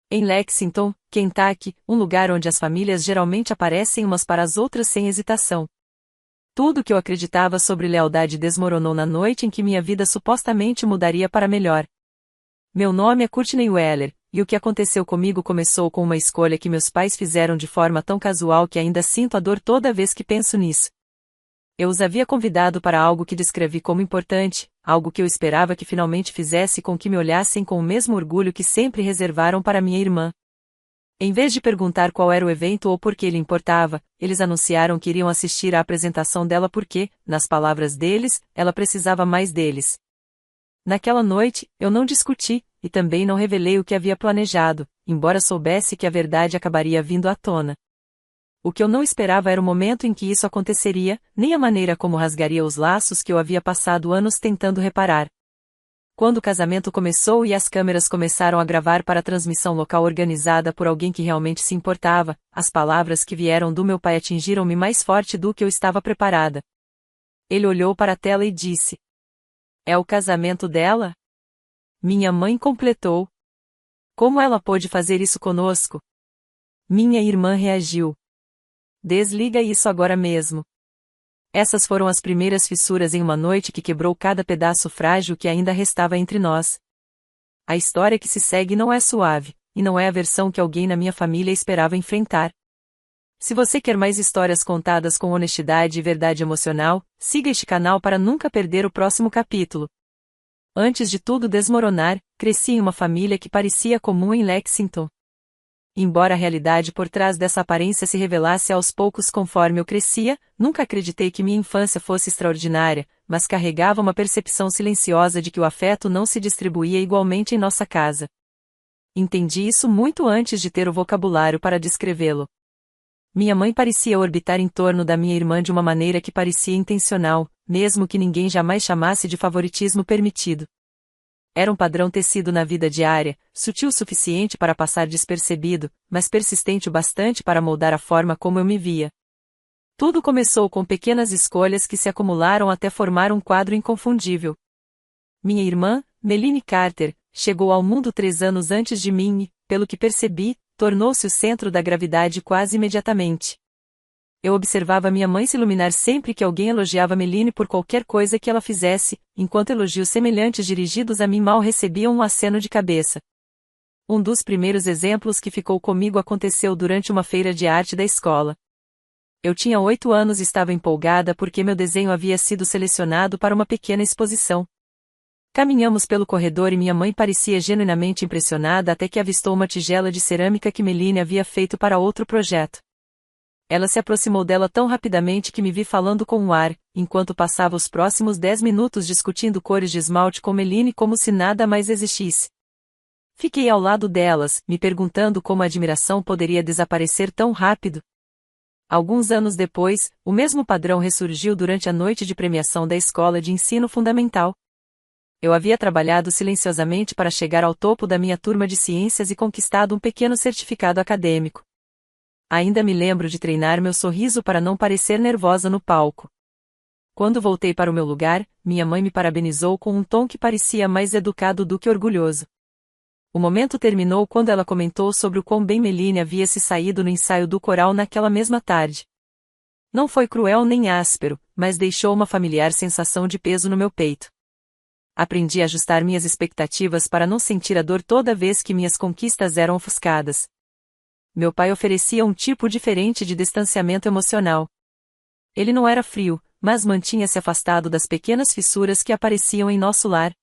Em Lexington, Kentucky, um lugar onde as famílias geralmente aparecem umas para as outras sem hesitação. Tudo que eu acreditava sobre lealdade desmoronou na noite em que minha vida supostamente mudaria para melhor. Meu nome é Courtney Weller, e o que aconteceu comigo começou com uma escolha que meus pais fizeram de forma tão casual que ainda sinto a dor toda vez que penso nisso. Eu os havia convidado para algo que descrevi como importante, algo que eu esperava que finalmente fizesse com que me olhassem com o mesmo orgulho que sempre reservaram para minha irmã. Em vez de perguntar qual era o evento ou por que ele importava, eles anunciaram que iriam assistir à apresentação dela porque, nas palavras deles, ela precisava mais deles. Naquela noite, eu não discuti, e também não revelei o que havia planejado, embora soubesse que a verdade acabaria vindo à tona. O que eu não esperava era o momento em que isso aconteceria, nem a maneira como rasgaria os laços que eu havia passado anos tentando reparar. Quando o casamento começou e as câmeras começaram a gravar para a transmissão local organizada por alguém que realmente se importava, as palavras que vieram do meu pai atingiram-me mais forte do que eu estava preparada. Ele olhou para a tela e disse: "É o casamento dela?" Minha mãe completou: "Como ela pôde fazer isso conosco?" Minha irmã reagiu: "Desliga isso agora mesmo." Essas foram as primeiras fissuras em uma noite que quebrou cada pedaço frágil que ainda restava entre nós. A história que se segue não é suave, e não é a versão que alguém na minha família esperava enfrentar. Se você quer mais histórias contadas com honestidade e verdade emocional, siga este canal para nunca perder o próximo capítulo. Antes de tudo desmoronar, cresci em uma família que parecia comum em Lexington. Embora a realidade por trás dessa aparência se revelasse aos poucos conforme eu crescia, nunca acreditei que minha infância fosse extraordinária, mas carregava uma percepção silenciosa de que o afeto não se distribuía igualmente em nossa casa. Entendi isso muito antes de ter o vocabulário para descrevê-lo. Minha mãe parecia orbitar em torno da minha irmã de uma maneira que parecia intencional, mesmo que ninguém jamais chamasse de favoritismo permitido. Era um padrão tecido na vida diária, sutil o suficiente para passar despercebido, mas persistente o bastante para moldar a forma como eu me via. Tudo começou com pequenas escolhas que se acumularam até formar um quadro inconfundível. Minha irmã, Melanie Carter, chegou ao mundo 3 anos antes de mim e, pelo que percebi, tornou-se o centro da gravidade quase imediatamente. Eu observava minha mãe se iluminar sempre que alguém elogiava Melanie por qualquer coisa que ela fizesse, enquanto elogios semelhantes dirigidos a mim mal recebiam um aceno de cabeça. Um dos primeiros exemplos que ficou comigo aconteceu durante uma feira de arte da escola. Eu tinha 8 anos e estava empolgada porque meu desenho havia sido selecionado para uma pequena exposição. Caminhamos pelo corredor e minha mãe parecia genuinamente impressionada até que avistou uma tigela de cerâmica que Melanie havia feito para outro projeto. Ela se aproximou dela tão rapidamente que me vi falando com o ar, enquanto passava os próximos 10 minutos discutindo cores de esmalte com Melanie como se nada mais existisse. Fiquei ao lado delas, me perguntando como a admiração poderia desaparecer tão rápido. Alguns anos depois, o mesmo padrão ressurgiu durante a noite de premiação da escola de ensino fundamental. Eu havia trabalhado silenciosamente para chegar ao topo da minha turma de ciências e conquistado um pequeno certificado acadêmico. Ainda me lembro de treinar meu sorriso para não parecer nervosa no palco. Quando voltei para o meu lugar, minha mãe me parabenizou com um tom que parecia mais educado do que orgulhoso. O momento terminou quando ela comentou sobre o quão bem Melanie havia se saído no ensaio do coral naquela mesma tarde. Não foi cruel nem áspero, mas deixou uma familiar sensação de peso no meu peito. Aprendi a ajustar minhas expectativas para não sentir a dor toda vez que minhas conquistas eram ofuscadas. Meu pai oferecia um tipo diferente de distanciamento emocional. Ele não era frio, mas mantinha-se afastado das pequenas fissuras que apareciam em nosso lar.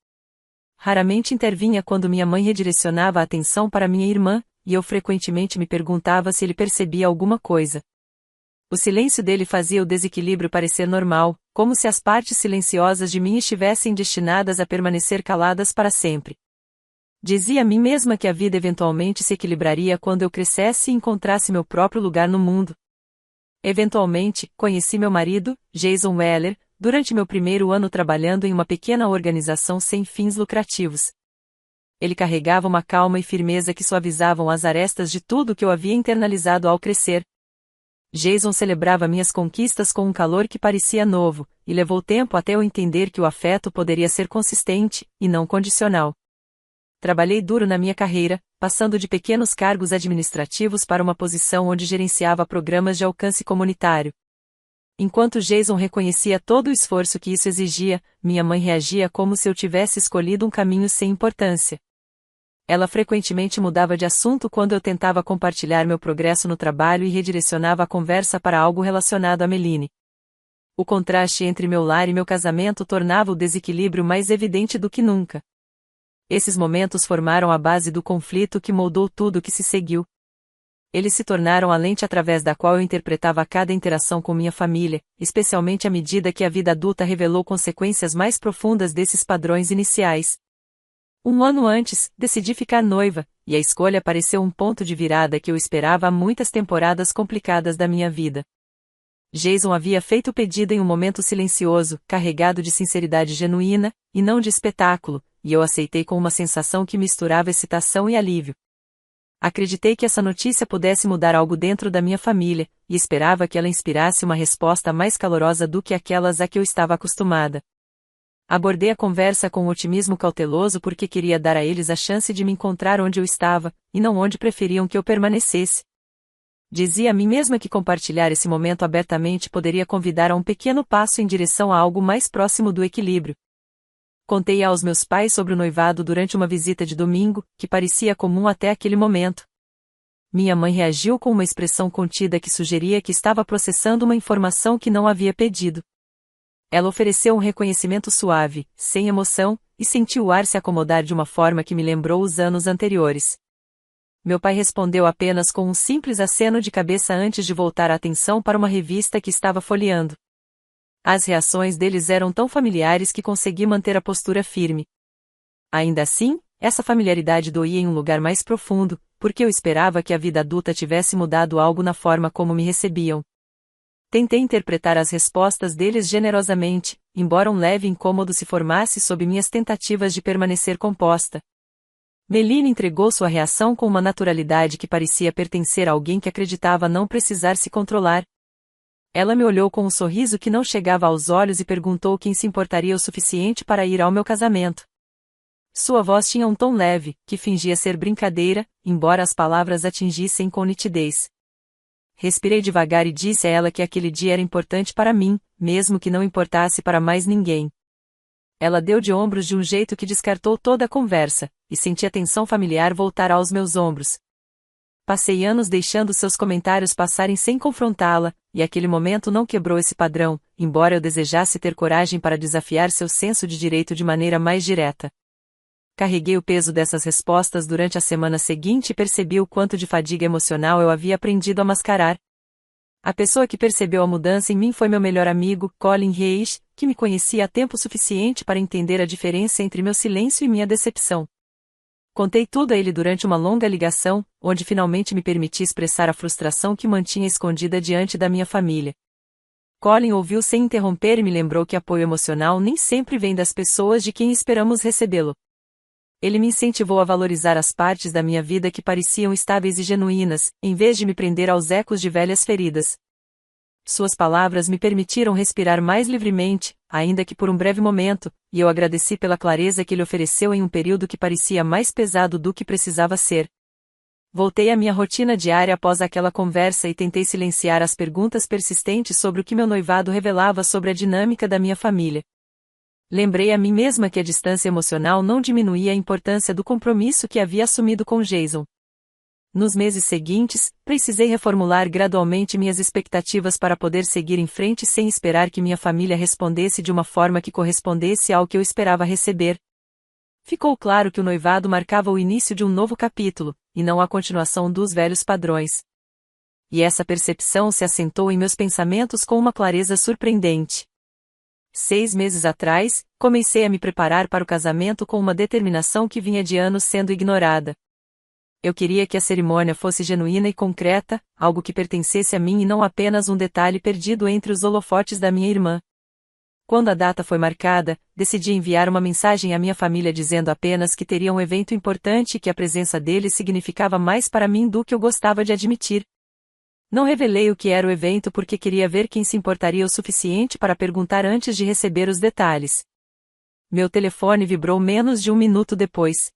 Raramente intervinha quando minha mãe redirecionava a atenção para minha irmã, e eu frequentemente me perguntava se ele percebia alguma coisa. O silêncio dele fazia o desequilíbrio parecer normal, como se as partes silenciosas de mim estivessem destinadas a permanecer caladas para sempre. Dizia a mim mesma que a vida eventualmente se equilibraria quando eu crescesse e encontrasse meu próprio lugar no mundo. Eventualmente, conheci meu marido, Jason Weller, durante meu primeiro ano trabalhando em uma pequena organização sem fins lucrativos. Ele carregava uma calma e firmeza que suavizavam as arestas de tudo que eu havia internalizado ao crescer. Jason celebrava minhas conquistas com um calor que parecia novo, e levou tempo até eu entender que o afeto poderia ser consistente, e não condicional. trabalhei duro na minha carreira, passando de pequenos cargos administrativos para uma posição onde gerenciava programas de alcance comunitário. Enquanto Jason reconhecia todo o esforço que isso exigia, minha mãe reagia como se eu tivesse escolhido um caminho sem importância. Ela frequentemente mudava de assunto quando eu tentava compartilhar meu progresso no trabalho e redirecionava a conversa para algo relacionado a Meline. O contraste entre meu lar e meu casamento tornava o desequilíbrio mais evidente do que nunca. Esses momentos formaram a base do conflito que moldou tudo o que se seguiu. Eles se tornaram a lente através da qual eu interpretava cada interação com minha família, especialmente à medida que a vida adulta revelou consequências mais profundas desses padrões iniciais. Um ano antes, decidi ficar noiva, e a escolha pareceu um ponto de virada que eu esperava há muitas temporadas complicadas da minha vida. Jason havia feito o pedido em um momento silencioso, carregado de sinceridade genuína, e não de espetáculo, e eu aceitei com uma sensação que misturava excitação e alívio. Acreditei que essa notícia pudesse mudar algo dentro da minha família, e esperava que ela inspirasse uma resposta mais calorosa do que aquelas a que eu estava acostumada. Abordei a conversa com um otimismo cauteloso porque queria dar a eles a chance de me encontrar onde eu estava, e não onde preferiam que eu permanecesse. Dizia a mim mesma que compartilhar esse momento abertamente poderia convidar a um pequeno passo em direção a algo mais próximo do equilíbrio. Contei aos meus pais sobre o noivado durante uma visita de domingo, que parecia comum até aquele momento. Minha mãe reagiu com uma expressão contida que sugeria que estava processando uma informação que não havia pedido. Ela ofereceu um reconhecimento suave, sem emoção, e sentiu o ar se acomodar de uma forma que me lembrou os anos anteriores. Meu pai respondeu apenas com um simples aceno de cabeça antes de voltar a atenção para uma revista que estava folheando. As reações deles eram tão familiares que consegui manter a postura firme. Ainda assim, essa familiaridade doía em um lugar mais profundo, porque eu esperava que a vida adulta tivesse mudado algo na forma como me recebiam. Tentei interpretar as respostas deles generosamente, embora um leve incômodo se formasse sob minhas tentativas de permanecer composta. Meline entregou sua reação com uma naturalidade que parecia pertencer a alguém que acreditava não precisar se controlar. Ela me olhou com um sorriso que não chegava aos olhos e perguntou quem se importaria o suficiente para ir ao meu casamento. Sua voz tinha um tom leve, que fingia ser brincadeira, embora as palavras atingissem com nitidez. Respirei devagar e disse a ela que aquele dia era importante para mim, mesmo que não importasse para mais ninguém. Ela deu de ombros de um jeito que descartou toda a conversa, e senti a tensão familiar voltar aos meus ombros. Passei anos deixando seus comentários passarem sem confrontá-la, e aquele momento não quebrou esse padrão, embora eu desejasse ter coragem para desafiar seu senso de direito de maneira mais direta. Carreguei o peso dessas respostas durante a semana seguinte e percebi o quanto de fadiga emocional eu havia aprendido a mascarar. A pessoa que percebeu a mudança em mim foi meu melhor amigo, Colin Reis, que me conhecia há tempo suficiente para entender a diferença entre meu silêncio e minha decepção. Contei tudo a ele durante uma longa ligação, onde finalmente me permiti expressar a frustração que mantinha escondida diante da minha família. Colin ouviu sem interromper e me lembrou que apoio emocional nem sempre vem das pessoas de quem esperamos recebê-lo. Ele me incentivou a valorizar as partes da minha vida que pareciam estáveis e genuínas, em vez de me prender aos ecos de velhas feridas. Suas palavras me permitiram respirar mais livremente, ainda que por um breve momento, e eu agradeci pela clareza que ele ofereceu em um período que parecia mais pesado do que precisava ser. Voltei à minha rotina diária após aquela conversa e tentei silenciar as perguntas persistentes sobre o que meu noivado revelava sobre a dinâmica da minha família. Lembrei a mim mesma que a distância emocional não diminuía a importância do compromisso que havia assumido com Jason. Nos meses seguintes, precisei reformular gradualmente minhas expectativas para poder seguir em frente sem esperar que minha família respondesse de uma forma que correspondesse ao que eu esperava receber. Ficou claro que o noivado marcava o início de um novo capítulo, e não a continuação dos velhos padrões. E essa percepção se assentou em meus pensamentos com uma clareza surpreendente. 6 meses atrás, comecei a me preparar para o casamento com uma determinação que vinha de anos sendo ignorada. Eu queria que a cerimônia fosse genuína e concreta, algo que pertencesse a mim e não apenas um detalhe perdido entre os holofotes da minha irmã. Quando a data foi marcada, decidi enviar uma mensagem à minha família dizendo apenas que teria um evento importante e que a presença deles significava mais para mim do que eu gostava de admitir. Não revelei o que era o evento porque queria ver quem se importaria o suficiente para perguntar antes de receber os detalhes. Meu telefone vibrou menos de um minuto depois.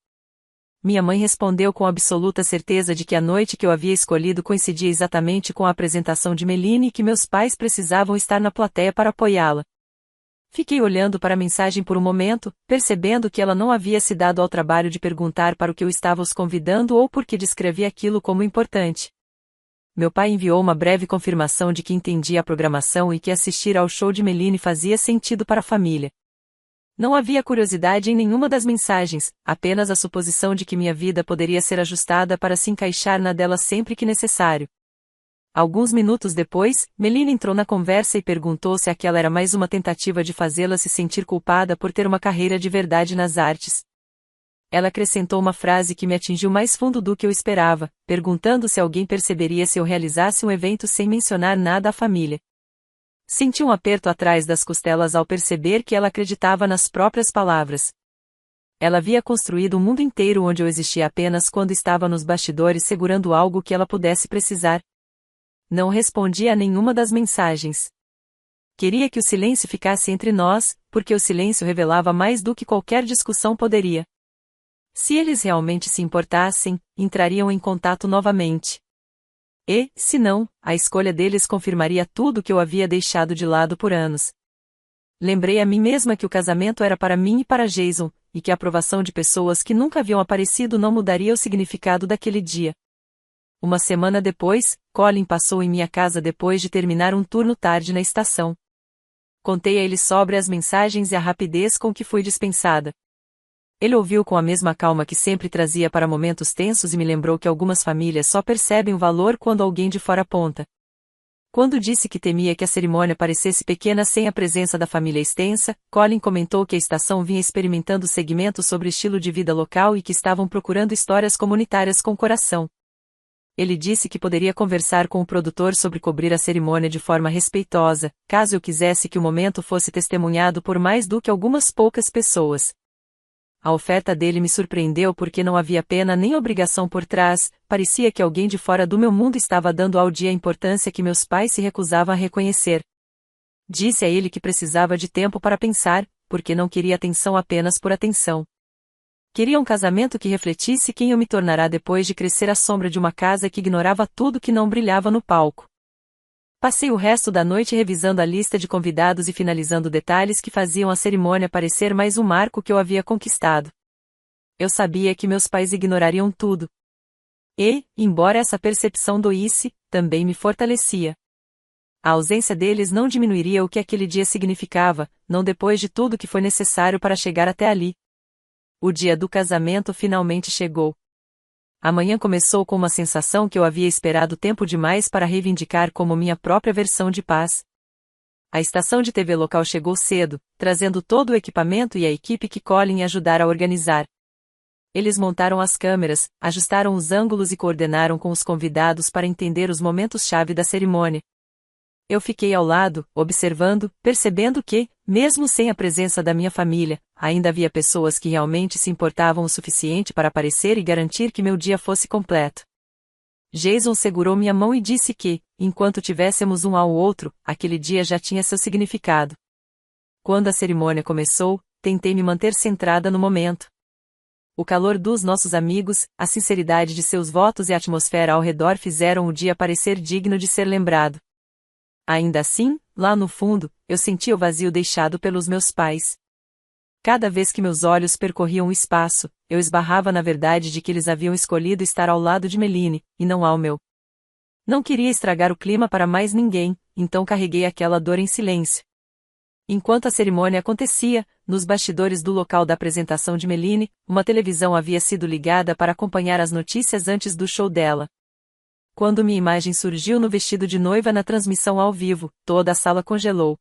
Minha mãe respondeu com absoluta certeza de que a noite que eu havia escolhido coincidia exatamente com a apresentação de Meline e que meus pais precisavam estar na plateia para apoiá-la. Fiquei olhando para a mensagem por um momento, percebendo que ela não havia se dado ao trabalho de perguntar para o que eu estava os convidando ou por que descrevi aquilo como importante. Meu pai enviou uma breve confirmação de que entendia a programação e que assistir ao show de Meline fazia sentido para a família. Não havia curiosidade em nenhuma das mensagens, apenas a suposição de que minha vida poderia ser ajustada para se encaixar na dela sempre que necessário. Alguns minutos depois, Meline entrou na conversa e perguntou se aquela era mais uma tentativa de fazê-la se sentir culpada por ter uma carreira de verdade nas artes. Ela acrescentou uma frase que me atingiu mais fundo do que eu esperava, perguntando se alguém perceberia se eu realizasse um evento sem mencionar nada à família. Senti um aperto atrás das costelas ao perceber que ela acreditava nas próprias palavras. Ela havia construído um mundo inteiro onde eu existia apenas quando estava nos bastidores segurando algo que ela pudesse precisar. Não respondi a nenhuma das mensagens. Queria que o silêncio ficasse entre nós, porque o silêncio revelava mais do que qualquer discussão poderia. Se eles realmente se importassem, entrariam em contato novamente. E, se não, a escolha deles confirmaria tudo que eu havia deixado de lado por anos. Lembrei a mim mesma que o casamento era para mim e para Jason, e que a aprovação de pessoas que nunca haviam aparecido não mudaria o significado daquele dia. Uma semana depois, Colin passou em minha casa depois de terminar um turno tarde na estação. Contei a ele sobre as mensagens e a rapidez com que fui dispensada. Ele ouviu com a mesma calma que sempre trazia para momentos tensos e me lembrou que algumas famílias só percebem o valor quando alguém de fora aponta. Quando disse que temia que a cerimônia parecesse pequena sem a presença da família extensa, Colin comentou que a estação vinha experimentando segmentos sobre estilo de vida local e que estavam procurando histórias comunitárias com coração. Ele disse que poderia conversar com o produtor sobre cobrir a cerimônia de forma respeitosa, caso eu quisesse que o momento fosse testemunhado por mais do que algumas poucas pessoas. A oferta dele me surpreendeu porque não havia pena nem obrigação por trás, parecia que alguém de fora do meu mundo estava dando ao dia a importância que meus pais se recusavam a reconhecer. Disse a ele que precisava de tempo para pensar, porque não queria atenção apenas por atenção. Queria um casamento que refletisse quem eu me tornará depois de crescer à sombra de uma casa que ignorava tudo que não brilhava no palco. Passei o resto da noite revisando a lista de convidados e finalizando detalhes que faziam a cerimônia parecer mais um marco que eu havia conquistado. Eu sabia que meus pais ignorariam tudo. E, embora essa percepção doísse, também me fortalecia. A ausência deles não diminuiria o que aquele dia significava, não depois de tudo que foi necessário para chegar até ali. O dia do casamento finalmente chegou. A manhã começou com uma sensação que eu havia esperado tempo demais para reivindicar como minha própria versão de paz. A estação de TV local chegou cedo, trazendo todo o equipamento e a equipe que Colin ajudara a organizar. Eles montaram as câmeras, ajustaram os ângulos e coordenaram com os convidados para entender os momentos-chave da cerimônia. Eu fiquei ao lado, observando, percebendo que, mesmo sem a presença da minha família, ainda havia pessoas que realmente se importavam o suficiente para aparecer e garantir que meu dia fosse completo. Jason segurou minha mão e disse que, enquanto tivéssemos um ao outro, aquele dia já tinha seu significado. Quando a cerimônia começou, tentei me manter centrada no momento. O calor dos nossos amigos, a sinceridade de seus votos e a atmosfera ao redor fizeram o dia parecer digno de ser lembrado. Ainda assim, lá no fundo, eu sentia o vazio deixado pelos meus pais. Cada vez que meus olhos percorriam o espaço, eu esbarrava na verdade de que eles haviam escolhido estar ao lado de Meline, e não ao meu. Não queria estragar o clima para mais ninguém, então carreguei aquela dor em silêncio. Enquanto a cerimônia acontecia, nos bastidores do local da apresentação de Meline, uma televisão havia sido ligada para acompanhar as notícias antes do show dela. Quando minha imagem surgiu no vestido de noiva na transmissão ao vivo, toda a sala congelou.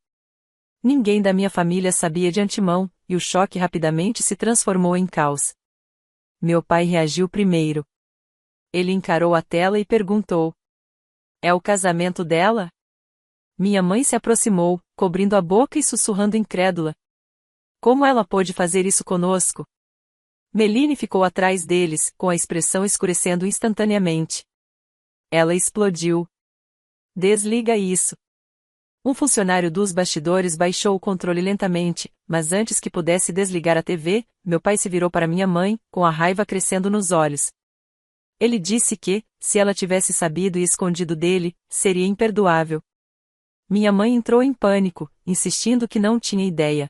Ninguém da minha família sabia de antemão, e o choque rapidamente se transformou em caos. Meu pai reagiu primeiro. Ele encarou a tela e perguntou: "É o casamento dela?" Minha mãe se aproximou, cobrindo a boca e sussurrando incrédula: "Como ela pôde fazer isso conosco?" Meline ficou atrás deles, com a expressão escurecendo instantaneamente. Ela explodiu. "Desliga isso." Um funcionário dos bastidores baixou o controle lentamente, mas antes que pudesse desligar a TV, meu pai se virou para minha mãe, com a raiva crescendo nos olhos. Ele disse que, se ela tivesse sabido e escondido dele, seria imperdoável. Minha mãe entrou em pânico, insistindo que não tinha ideia.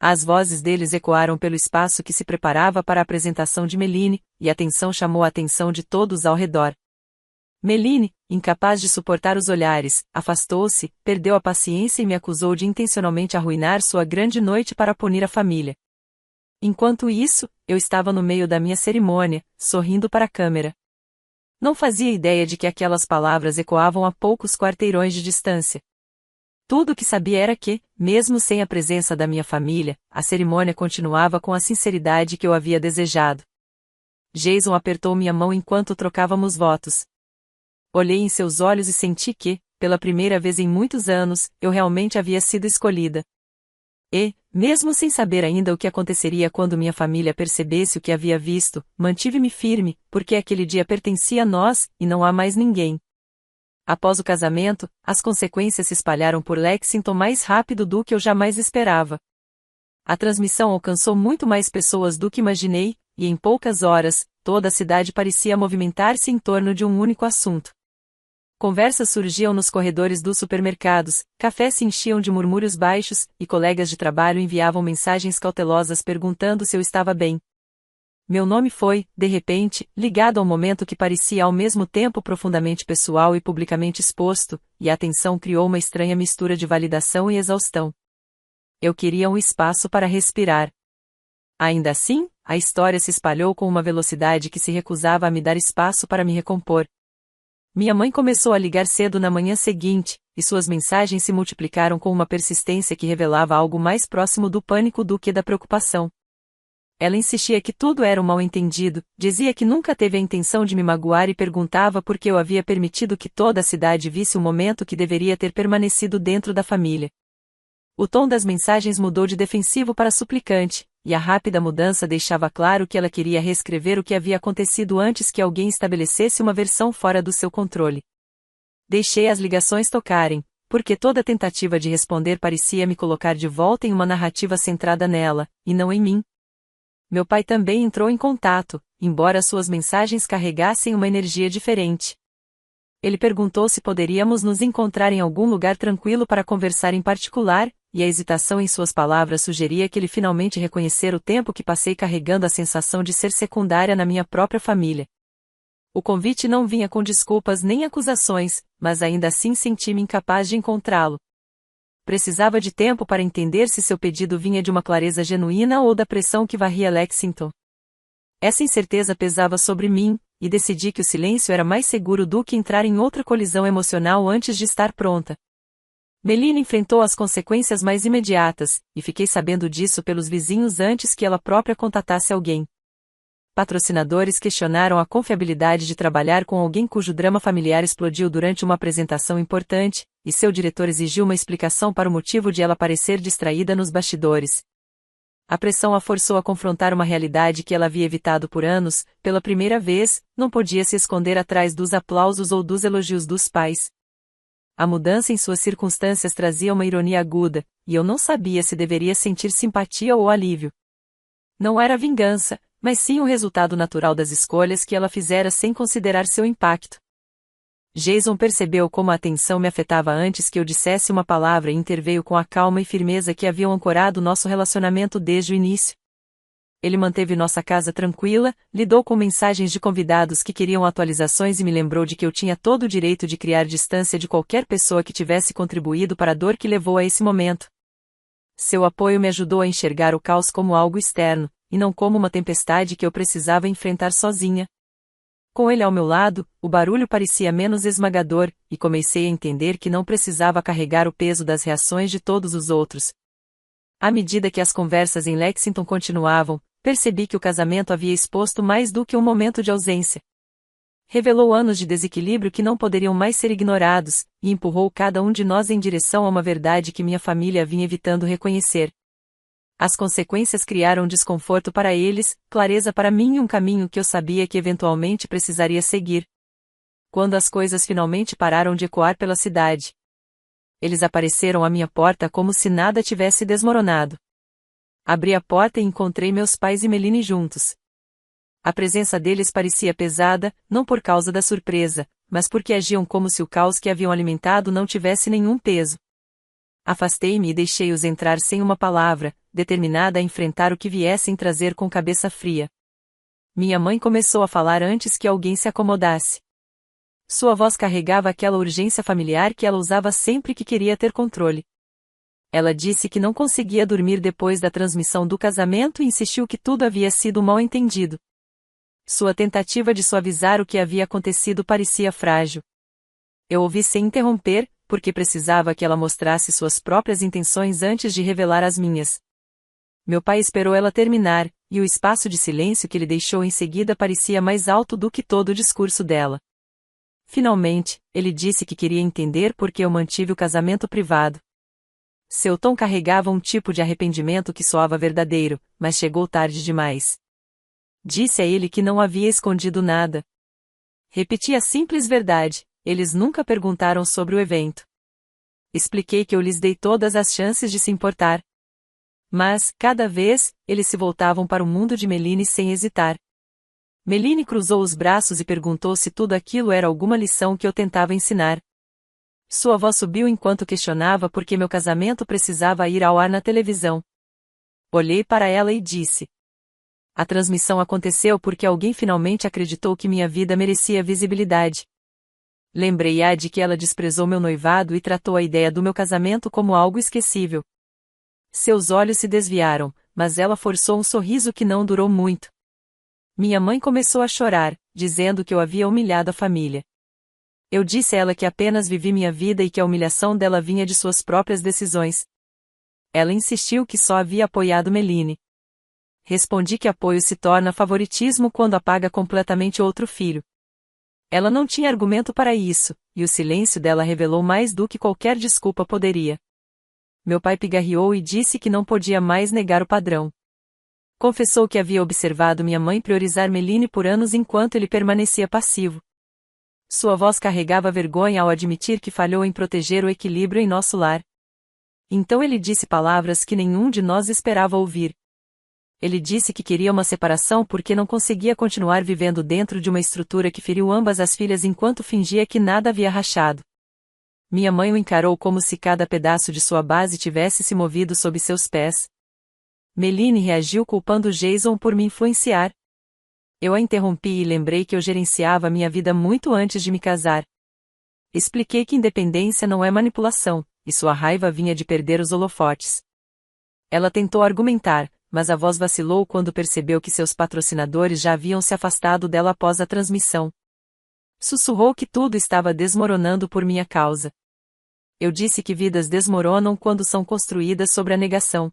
As vozes deles ecoaram pelo espaço que se preparava para a apresentação de Meline, e a tensão chamou a atenção de todos ao redor. Meline, incapaz de suportar os olhares, afastou-se, perdeu a paciência e me acusou de intencionalmente arruinar sua grande noite para punir a família. Enquanto isso, eu estava no meio da minha cerimônia, sorrindo para a câmera. Não fazia ideia de que aquelas palavras ecoavam a poucos quarteirões de distância. Tudo o que sabia era que, mesmo sem a presença da minha família, a cerimônia continuava com a sinceridade que eu havia desejado. Jason apertou minha mão enquanto trocávamos votos. Olhei em seus olhos e senti que, pela primeira vez em muitos anos, eu realmente havia sido escolhida. E, mesmo sem saber ainda o que aconteceria quando minha família percebesse o que havia visto, mantive-me firme, porque aquele dia pertencia a nós, e não a mais ninguém. Após o casamento, as consequências se espalharam por Lexington mais rápido do que eu jamais esperava. A transmissão alcançou muito mais pessoas do que imaginei, e em poucas horas, toda a cidade parecia movimentar-se em torno de um único assunto. Conversas surgiam nos corredores dos supermercados, cafés se enchiam de murmúrios baixos, e colegas de trabalho enviavam mensagens cautelosas perguntando se eu estava bem. Meu nome foi, de repente, ligado ao momento que parecia ao mesmo tempo profundamente pessoal e publicamente exposto, e a tensão criou uma estranha mistura de validação e exaustão. Eu queria um espaço para respirar. Ainda assim, a história se espalhou com uma velocidade que se recusava a me dar espaço para me recompor. Minha mãe começou a ligar cedo na manhã seguinte, e suas mensagens se multiplicaram com uma persistência que revelava algo mais próximo do pânico do que da preocupação. Ela insistia que tudo era um mal-entendido, dizia que nunca teve a intenção de me magoar e perguntava por que eu havia permitido que toda a cidade visse o momento que deveria ter permanecido dentro da família. O tom das mensagens mudou de defensivo para suplicante, e a rápida mudança deixava claro que ela queria reescrever o que havia acontecido antes que alguém estabelecesse uma versão fora do seu controle. Deixei as ligações tocarem, porque toda tentativa de responder parecia me colocar de volta em uma narrativa centrada nela, e não em mim. Meu pai também entrou em contato, embora suas mensagens carregassem uma energia diferente. Ele perguntou se poderíamos nos encontrar em algum lugar tranquilo para conversar em particular, e a hesitação em suas palavras sugeria que ele finalmente reconhecera o tempo que passei carregando a sensação de ser secundária na minha própria família. O convite não vinha com desculpas nem acusações, mas ainda assim senti-me incapaz de encontrá-lo. Precisava de tempo para entender se seu pedido vinha de uma clareza genuína ou da pressão que varria Lexington. Essa incerteza pesava sobre mim, e decidi que o silêncio era mais seguro do que entrar em outra colisão emocional antes de estar pronta. Meline enfrentou as consequências mais imediatas, e fiquei sabendo disso pelos vizinhos antes que ela própria contatasse alguém. Patrocinadores questionaram a confiabilidade de trabalhar com alguém cujo drama familiar explodiu durante uma apresentação importante, e seu diretor exigiu uma explicação para o motivo de ela parecer distraída nos bastidores. A pressão a forçou a confrontar uma realidade que ela havia evitado por anos, pela primeira vez, não podia se esconder atrás dos aplausos ou dos elogios dos pais. A mudança em suas circunstâncias trazia uma ironia aguda, e eu não sabia se deveria sentir simpatia ou alívio. Não era vingança, mas sim o resultado natural das escolhas que ela fizera sem considerar seu impacto. Jason percebeu como a tensão me afetava antes que eu dissesse uma palavra e interveio com a calma e firmeza que haviam ancorado nosso relacionamento desde o início. Ele manteve nossa casa tranquila, lidou com mensagens de convidados que queriam atualizações e me lembrou de que eu tinha todo o direito de criar distância de qualquer pessoa que tivesse contribuído para a dor que levou a esse momento. Seu apoio me ajudou a enxergar o caos como algo externo, e não como uma tempestade que eu precisava enfrentar sozinha. Com ele ao meu lado, o barulho parecia menos esmagador, e comecei a entender que não precisava carregar o peso das reações de todos os outros. À medida que as conversas em Lexington continuavam, percebi que o casamento havia exposto mais do que um momento de ausência. Revelou anos de desequilíbrio que não poderiam mais ser ignorados, e empurrou cada um de nós em direção a uma verdade que minha família vinha evitando reconhecer. As consequências criaram desconforto para eles, clareza para mim e um caminho que eu sabia que eventualmente precisaria seguir. Quando as coisas finalmente pararam de ecoar pela cidade, Eles apareceram à minha porta como se nada tivesse desmoronado. Abri a porta e encontrei meus pais e Meline juntos. A presença deles parecia pesada, não por causa da surpresa, mas porque agiam como se o caos que haviam alimentado não tivesse nenhum peso. Afastei-me e deixei-os entrar sem uma palavra, determinada a enfrentar o que viessem trazer com cabeça fria. Minha mãe começou a falar antes que alguém se acomodasse. Sua voz carregava aquela urgência familiar que ela usava sempre que queria ter controle. Ela disse que não conseguia dormir depois da transmissão do casamento e insistiu que tudo havia sido mal entendido. Sua tentativa de suavizar o que havia acontecido parecia frágil. Eu ouvi sem interromper, porque precisava que ela mostrasse suas próprias intenções antes de revelar as minhas. Meu pai esperou ela terminar, e o espaço de silêncio que ele deixou em seguida parecia mais alto do que todo o discurso dela. Finalmente, ele disse que queria entender por que eu mantive o casamento privado. Seu tom carregava um tipo de arrependimento que soava verdadeiro, mas chegou tarde demais. Disse a ele que não havia escondido nada. Repeti a simples verdade, eles nunca perguntaram sobre o evento. Expliquei que eu lhes dei todas as chances de se importar. Mas, cada vez, eles se voltavam para o mundo de Meline sem hesitar. Meline cruzou os braços e perguntou se tudo aquilo era alguma lição que eu tentava ensinar. Sua voz subiu enquanto questionava por que meu casamento precisava ir ao ar na televisão. Olhei para ela e disse: a transmissão aconteceu porque alguém finalmente acreditou que minha vida merecia visibilidade. Lembrei-a de que ela desprezou meu noivado e tratou a ideia do meu casamento como algo esquecível. Seus olhos se desviaram, mas ela forçou um sorriso que não durou muito. Minha mãe começou a chorar, dizendo que eu havia humilhado a família. Eu disse a ela que apenas vivi minha vida e que a humilhação dela vinha de suas próprias decisões. Ela insistiu que só havia apoiado Meline. Respondi que apoio se torna favoritismo quando apaga completamente outro filho. Ela não tinha argumento para isso, e o silêncio dela revelou mais do que qualquer desculpa poderia. Meu pai pigarreou e disse que não podia mais negar o padrão. Confessou que havia observado minha mãe priorizar Meline por anos enquanto ele permanecia passivo. Sua voz carregava vergonha ao admitir que falhou em proteger o equilíbrio em nosso lar. Então ele disse palavras que nenhum de nós esperava ouvir. Ele disse que queria uma separação porque não conseguia continuar vivendo dentro de uma estrutura que feriu ambas as filhas enquanto fingia que nada havia rachado. Minha mãe o encarou como se cada pedaço de sua base tivesse se movido sob seus pés. Meline reagiu culpando Jason por me influenciar. Eu a interrompi e lembrei que eu gerenciava minha vida muito antes de me casar. Expliquei que independência não é manipulação, e sua raiva vinha de perder os holofotes. Ela tentou argumentar, mas a voz vacilou quando percebeu que seus patrocinadores já haviam se afastado dela após a transmissão. Sussurrou que tudo estava desmoronando por minha causa. Eu disse que vidas desmoronam quando são construídas sobre a negação.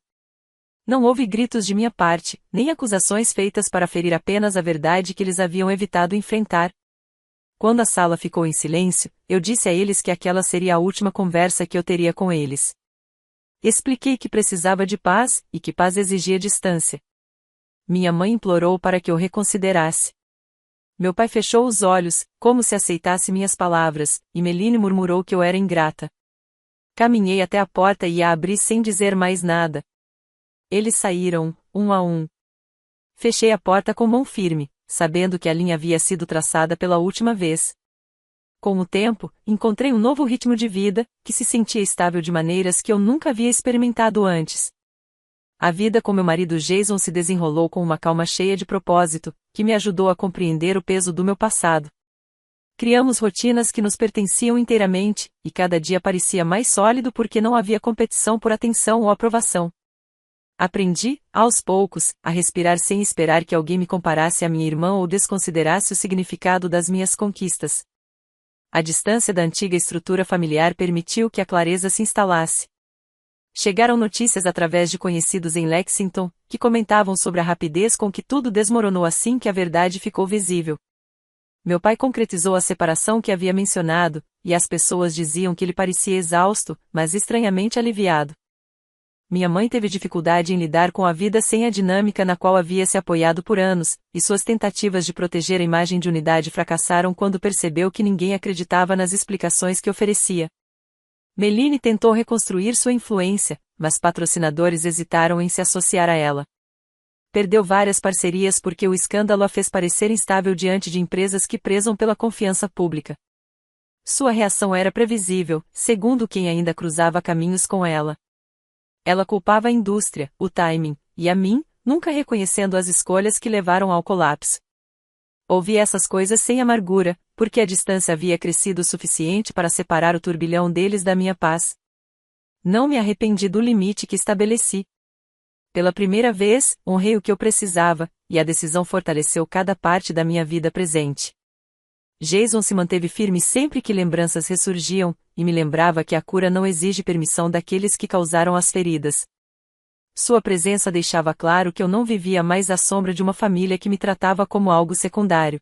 Não houve gritos de minha parte, nem acusações feitas para ferir apenas a verdade que eles haviam evitado enfrentar. Quando a sala ficou em silêncio, eu disse a eles que aquela seria a última conversa que eu teria com eles. Expliquei que precisava de paz, e que paz exigia distância. Minha mãe implorou para que eu reconsiderasse. Meu pai fechou os olhos, como se aceitasse minhas palavras, e Meline murmurou que eu era ingrata. Caminhei até a porta e a abri sem dizer mais nada. Eles saíram, um a um. Fechei a porta com mão firme, sabendo que a linha havia sido traçada pela última vez. Com o tempo, encontrei um novo ritmo de vida, que se sentia estável de maneiras que eu nunca havia experimentado antes. A vida com meu marido Jason se desenrolou com uma calma cheia de propósito, que me ajudou a compreender o peso do meu passado. Criamos rotinas que nos pertenciam inteiramente, e cada dia parecia mais sólido porque não havia competição por atenção ou aprovação. Aprendi, aos poucos, a respirar sem esperar que alguém me comparasse à minha irmã ou desconsiderasse o significado das minhas conquistas. A distância da antiga estrutura familiar permitiu que a clareza se instalasse. Chegaram notícias através de conhecidos em Lexington, que comentavam sobre a rapidez com que tudo desmoronou assim que a verdade ficou visível. Meu pai concretizou a separação que havia mencionado, e as pessoas diziam que ele parecia exausto, mas estranhamente aliviado. Minha mãe teve dificuldade em lidar com a vida sem a dinâmica na qual havia se apoiado por anos, e suas tentativas de proteger a imagem de unidade fracassaram quando percebeu que ninguém acreditava nas explicações que oferecia. Meline tentou reconstruir sua influência, mas patrocinadores hesitaram em se associar a ela. Perdeu várias parcerias porque o escândalo a fez parecer instável diante de empresas que prezam pela confiança pública. Sua reação era previsível, segundo quem ainda cruzava caminhos com ela. Ela culpava a indústria, o timing, e a mim, nunca reconhecendo as escolhas que levaram ao colapso. Ouvi essas coisas sem amargura, porque a distância havia crescido o suficiente para separar o turbilhão deles da minha paz. Não me arrependi do limite que estabeleci. Pela primeira vez, honrei o que eu precisava, e a decisão fortaleceu cada parte da minha vida presente. Jason se manteve firme sempre que lembranças ressurgiam, e me lembrava que a cura não exige permissão daqueles que causaram as feridas. Sua presença deixava claro que eu não vivia mais à sombra de uma família que me tratava como algo secundário.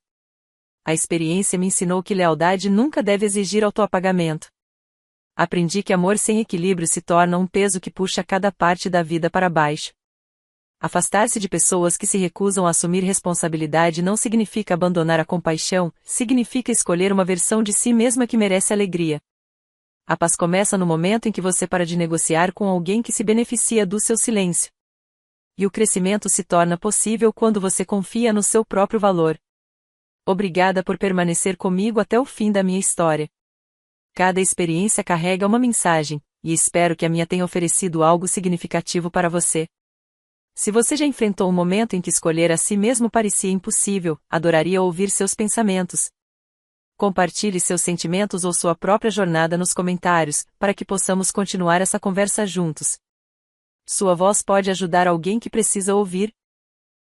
A experiência me ensinou que lealdade nunca deve exigir autoapagamento. Aprendi que amor sem equilíbrio se torna um peso que puxa cada parte da vida para baixo. Afastar-se de pessoas que se recusam a assumir responsabilidade não significa abandonar a compaixão, significa escolher uma versão de si mesma que merece alegria. A paz começa no momento em que você para de negociar com alguém que se beneficia do seu silêncio. E o crescimento se torna possível quando você confia no seu próprio valor. Obrigada por permanecer comigo até o fim da minha história. Cada experiência carrega uma mensagem, e espero que a minha tenha oferecido algo significativo para você. Se você já enfrentou um momento em que escolher a si mesmo parecia impossível, adoraria ouvir seus pensamentos. Compartilhe seus sentimentos ou sua própria jornada nos comentários, para que possamos continuar essa conversa juntos. Sua voz pode ajudar alguém que precisa ouvir.